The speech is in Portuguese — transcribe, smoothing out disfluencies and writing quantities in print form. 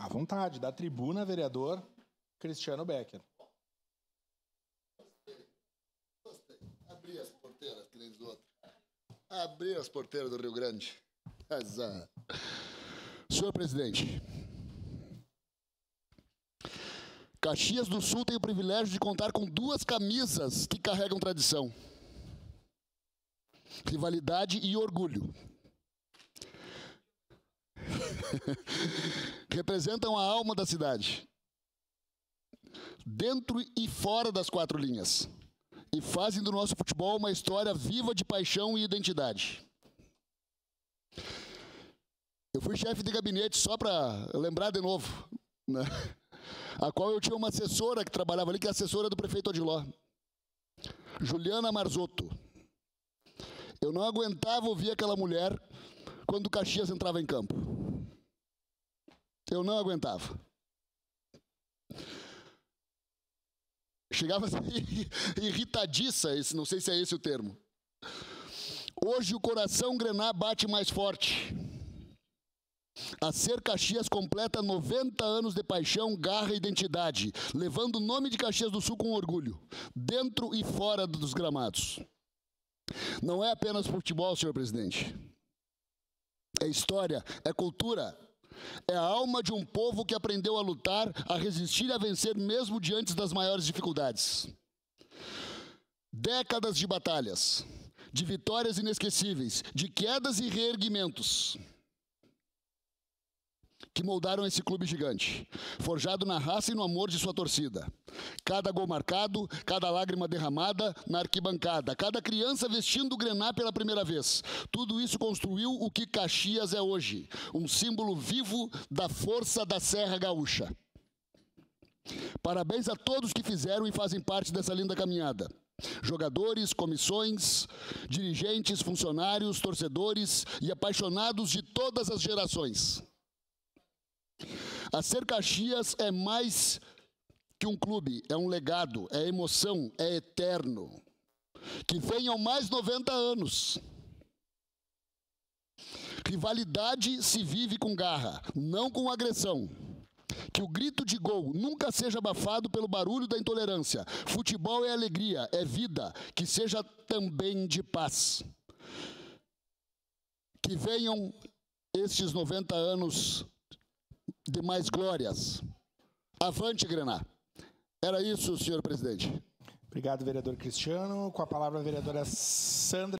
À vontade, da tribuna, vereador Cristiano Becker. Gostei. Abri as porteiras, que nem os outros. Abri as porteiras do Rio Grande. Azar. Senhor presidente, Caxias do Sul tem o privilégio de contar com 2 camisas que carregam tradição, rivalidade e orgulho. Representam a alma da cidade, dentro e fora das 4 linhas, e fazem do nosso futebol uma história viva de paixão e identidade. Eu fui chefe de gabinete, só para lembrar de novo, né? A qual eu tinha uma assessora que trabalhava ali, que é assessora do prefeito Odiló, Juliana Marzotto. Eu não aguentava ouvir aquela mulher quando o Caxias entrava em campo. Eu não aguentava. Chegava assim, irritadiça, não sei se é esse o termo. Hoje o coração grená bate mais forte. A Ser Caxias completa 90 anos de paixão, garra e identidade, levando o nome de Caxias do Sul com orgulho, dentro e fora dos gramados. Não é apenas futebol, senhor presidente. É história, é cultura, é a alma de um povo que aprendeu a lutar, a resistir e a vencer mesmo diante das maiores dificuldades. Décadas de batalhas, de vitórias inesquecíveis, de quedas e reerguimentos, que moldaram esse clube gigante, forjado na raça e no amor de sua torcida. Cada gol marcado, cada lágrima derramada na arquibancada, cada criança vestindo o grená pela primeira vez. Tudo isso construiu o que Caxias é hoje, um símbolo vivo da força da Serra Gaúcha. Parabéns a todos que fizeram e fazem parte dessa linda caminhada. Jogadores, comissões, dirigentes, funcionários, torcedores e apaixonados de todas as gerações. A Ser Caxias é mais que um clube, é um legado, é emoção, é eterno. Que venham mais 90 anos. Rivalidade se vive com garra, não com agressão. Que o grito de gol nunca seja abafado pelo barulho da intolerância. Futebol é alegria, é vida, que seja também de paz. Que venham estes 90 anos de mais glórias. Avante, grená. Era isso, senhor presidente. Obrigado, vereador Cristiano. Com a palavra, a vereadora Sandra.